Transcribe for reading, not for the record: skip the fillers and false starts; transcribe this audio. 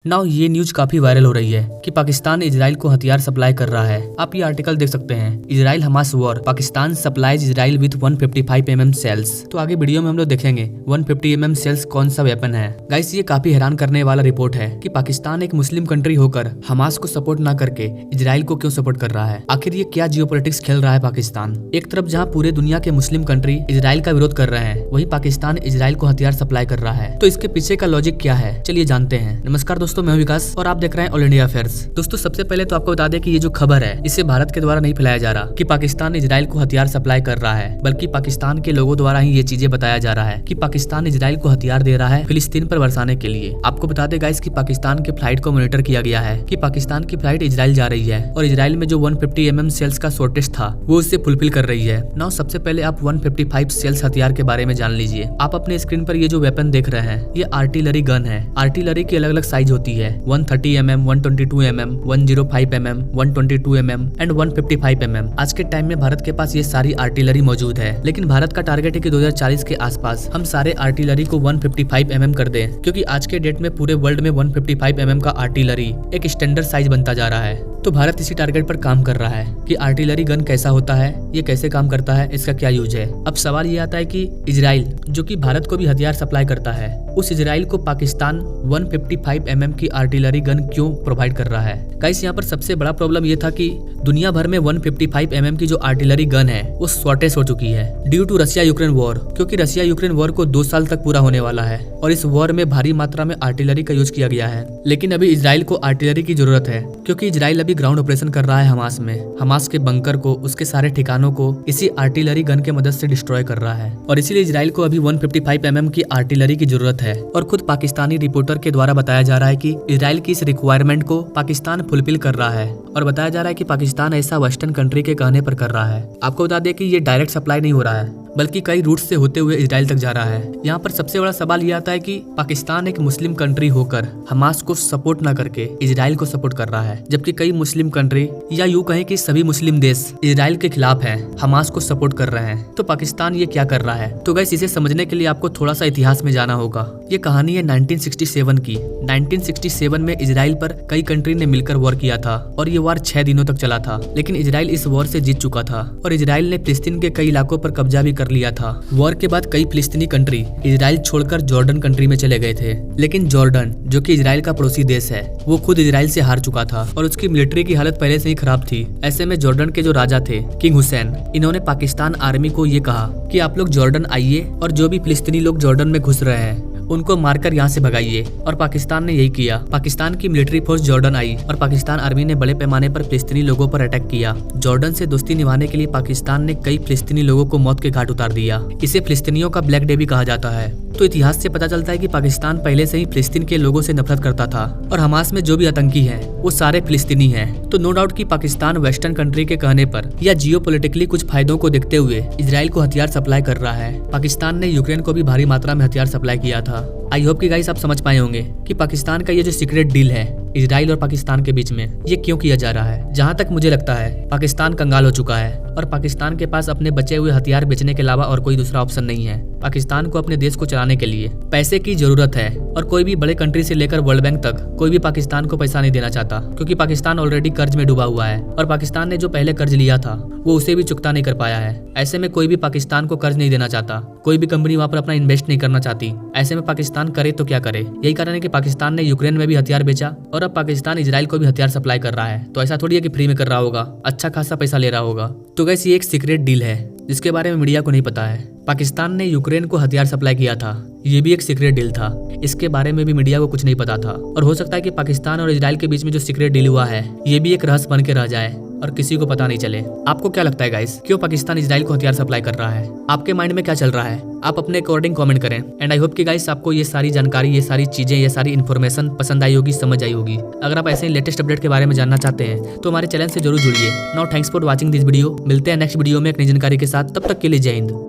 Now ये news काफी viral हो रही है कि पाकिस्तान इजराइल को हथियार सप्लाई कर रहा है। आप ये आर्टिकल देख सकते हैं, Israel Hamas war, Pakistan supplies Israel with 155 mm shells. तो आगे वीडियो में हम लोग देखेंगे 150 mm सेल्स कौन सा वेपन है। गाइस ये काफी हैरान करने वाला रिपोर्ट है कि पाकिस्तान एक मुस्लिम कंट्री होकर हमास को सपोर्ट न करके इजराइल को क्यों सपोर्ट कर रहा है। आखिर ये क्या जियोपॉलिटिक्स खेल रहा है पाकिस्तान। एक तरफ जहाँ पूरे दुनिया के मुस्लिम कंट्री इजराइल का विरोध कर रहे हैं, वहीं पाकिस्तान इजराइल को हथियार सप्लाई कर रहा है। तो इसके पीछे का लॉजिक क्या है, चलिए जानते हैं। नमस्कार दोस्तों, मैं हूं विकास और आप देख रहे हैं ऑल इंडिया अफेयर्स। दोस्तों सबसे पहले तो आपको बता दें कि ये जो खबर है इसे भारत के द्वारा नहीं फैलाया जा रहा कि पाकिस्तान इजराइल को हथियार सप्लाई कर रहा है, बल्कि पाकिस्तान के लोगों द्वारा ही ये चीजें बताया जा रहा है कि पाकिस्तान इजराइल को हथियार दे रहा है फिलिस्तीन पर बरसाने के लिए। आपको बता दें गाइस कि पाकिस्तान के फ्लाइट को मॉनिटर किया गया है कि पाकिस्तान की फ्लाइट इजराइल जा रही है और इजराइल में जो 150 mm सेल्स का शॉर्टेज था वो उससे फुलफिल कर रही है। नाउ सबसे पहले आप 155 सेल्स हथियार के बारे में जान लीजिए। आप अपने स्क्रीन पर ये जो वेपन देख रहे हैं ये आर्टिलरी गन है। आर्टिलरी की अलग अलग साइज होती है, 130 mm, 122 mm, 105 mm, 122 mm and 155 mm। आज के टाइम में भारत के पास ये सारी आर्टिलरी मौजूद है, लेकिन भारत का टारगेट है कि 2040 के आसपास हम सारे आर्टिलरी को 155 mm कर दें, क्योंकि आज के डेट में पूरे वर्ल्ड में 155 mm का आर्टिलरी एक स्टैंडर्ड साइज बनता जा रहा है। तो भारत इसी टारगेट पर काम कर रहा है कि आर्टिलरी गन कैसा होता है, ये कैसे काम करता है, इसका क्या यूज है। अब सवाल ये आता है कि इजराइल जो कि भारत को भी हथियार सप्लाई करता है, उस इजराइल को पाकिस्तान 155 mm की आर्टिलरी गन क्यों प्रोवाइड कर रहा है। गाइस यहाँ पर सबसे बड़ा प्रॉब्लम ये था कि दुनिया भर में 155 mm की जो आर्टिलरी गन है वो शॉर्टेज हो चुकी है due to Russia Ukraine war, क्योंकि रशिया यूक्रेन वॉर को 2 साल तक पूरा होने वाला है और इस वॉर में भारी मात्रा में आर्टिलरी का यूज किया गया है। लेकिन अभी इजराइल को आर्टिलरी की जरूरत है, क्योंकि इजराइल अभी ग्राउंड ऑपरेशन कर रहा है हमास में। हमास के बंकर को, उसके सारे ठिकानों को इसी आर्टिलरी गन के मदद से डिस्ट्रॉय कर रहा है और इसीलिए इजराइल को अभी 155 mm की आर्टिलरी की जरूरत है। और खुद पाकिस्तानी रिपोर्टर के द्वारा बताया जा रहा है कि इजराइल की इस रिक्वायरमेंट को पाकिस्तान फुलफिल कर रहा है और बताया जा रहा है कि पाकिस्तान ऐसा वेस्टर्न कंट्री के कहने पर कर रहा है। आपको बता दें कि ये डायरेक्ट सप्लाई नहीं हो रहा है, बल्कि कई रूट से होते हुए इजराइल तक जा रहा है। यहाँ पर सबसे बड़ा सवाल ये आता है कि पाकिस्तान एक मुस्लिम कंट्री होकर हमास को सपोर्ट न करके इजराइल को सपोर्ट कर रहा है, जबकि कई मुस्लिम कंट्री या यूं कहें कि सभी मुस्लिम देश इजराइल के खिलाफ हैं, हमास को सपोर्ट कर रहे हैं। तो पाकिस्तान ये क्या कर रहा है। तो गाइस इसे समझने के लिए आपको थोड़ा सा इतिहास में जाना होगा। ये कहानी है 1967 की। 1967 में इजराइल पर कई कंट्री ने मिलकर वॉर किया था और ये वॉर 6 दिनों तक चला था, लेकिन इजराइल इस वॉर से जीत चुका था और इजराइल ने फिलिस्तीन के कई इलाकों पर कब्जा भी कर लिया था। वॉर के बाद कई फिलिस्तीनी कंट्री इजराइल छोड़कर जॉर्डन कंट्री में चले गए थे, लेकिन जॉर्डन जो कि इजराइल का पड़ोसी देश है वो खुद इजराइल से हार चुका था और उसकी मिलिट्री की हालत पहले से ही खराब थी। ऐसे में जॉर्डन के जो राजा थे किंग हुसैन, इन्होंने पाकिस्तान आर्मी को ये कहा कि आप लोग जॉर्डन आइए और जो भी फिलिस्तीनी लोग जॉर्डन में घुस रहे हैं उनको मारकर यहाँ से भगाइए। और पाकिस्तान ने यही किया। पाकिस्तान की मिलिट्री फोर्स जॉर्डन आई और पाकिस्तान आर्मी ने बड़े पैमाने पर फिलिस्तीनी लोगों पर अटैक किया। जॉर्डन से दोस्ती निभाने के लिए पाकिस्तान ने कई फिलिस्तीनी लोगों को मौत के घाट उतार दिया। इसे फिलिस्तीनियों का ब्लैक डे भी कहा जाता है। तो इतिहास से पता चलता है कि पाकिस्तान पहले से ही फिलिस्तीन के लोगों से नफरत करता था और हमास में जो भी आतंकी हैं वो सारे फिलिस्तीनी हैं। तो नो डाउट कि पाकिस्तान वेस्टर्न कंट्री के कहने पर या जियोपॉलिटिकली कुछ फायदों को देखते हुए इजराइल को हथियार सप्लाई कर रहा है। पाकिस्तान ने यूक्रेन को भी भारी मात्रा में हथियार सप्लाई किया था। आई होप कि गाइस आप समझ पाए होंगे कि पाकिस्तान का ये जो सीक्रेट डील है इजराइल और पाकिस्तान के बीच में ये क्यों किया जा रहा है। जहाँ तक मुझे लगता है पाकिस्तान कंगाल हो चुका है और पाकिस्तान के पास अपने बचे हुए हथियार बेचने के अलावा और कोई दूसरा ऑप्शन नहीं है। पाकिस्तान को अपने देश को चलाने के लिए पैसे की जरूरत है और कोई भी बड़े कंट्री से लेकर वर्ल्ड बैंक तक कोई भी पाकिस्तान को पैसा नहीं देना चाहता, क्योंकि पाकिस्तान ऑलरेडी कर्ज में डूबा हुआ है और पाकिस्तान ने जो पहले कर्ज लिया था वो उसे भी चुकता नहीं कर पाया है। ऐसे में कोई भी पाकिस्तान को कर्ज नहीं देना चाहता, कोई भी कंपनी वहाँ पर अपना इन्वेस्ट नहीं करना चाहती। ऐसे में पाकिस्तान करे तो क्या करे। यही कारण है कि पाकिस्तान ने यूक्रेन में भी हथियार बेचा और अब पाकिस्तान इजराइल को भी हथियार सप्लाई कर रहा है। तो ऐसा थोड़ी है कि फ्री में कर रहा होगा, अच्छा खासा पैसा ले रहा होगा। तो गाइस ये एक सीक्रेट डील है जिसके बारे में मीडिया को नहीं पता है। पाकिस्तान ने यूक्रेन को हथियार सप्लाई किया था, ये भी एक सीक्रेट डील था। इसके बारे में भी मीडिया को कुछ नहीं पता था और हो सकता है कि पाकिस्तान और इजराइल के बीच में जो सीक्रेट डील हुआ है ये भी एक रहस्य बन के रह जाए और किसी को पता नहीं चले। आपको क्या लगता है गाइस, क्यों पाकिस्तान इजराइल को हथियार सप्लाई कर रहा है? आपके माइंड में क्या चल रहा है? आप अपने अकॉर्डिंग कमेंट करें। एंड आई होप कि गाइस आपको ये सारी जानकारी, ये सारी चीजें, ये सारी इन्फॉर्मेशन पसंद आई होगी, समझ आई होगी। अगर आप ऐसे ही लेटेस्ट अपडेट के बारे में जानना चाहते हैं तो हमारे चैनल से जरूर जुड़िए। Now thanks for watching this video. मिलते हैं नेक्स्ट वीडियो में एक नई जानकारी के साथ, तब तक के लिए जय हिंद।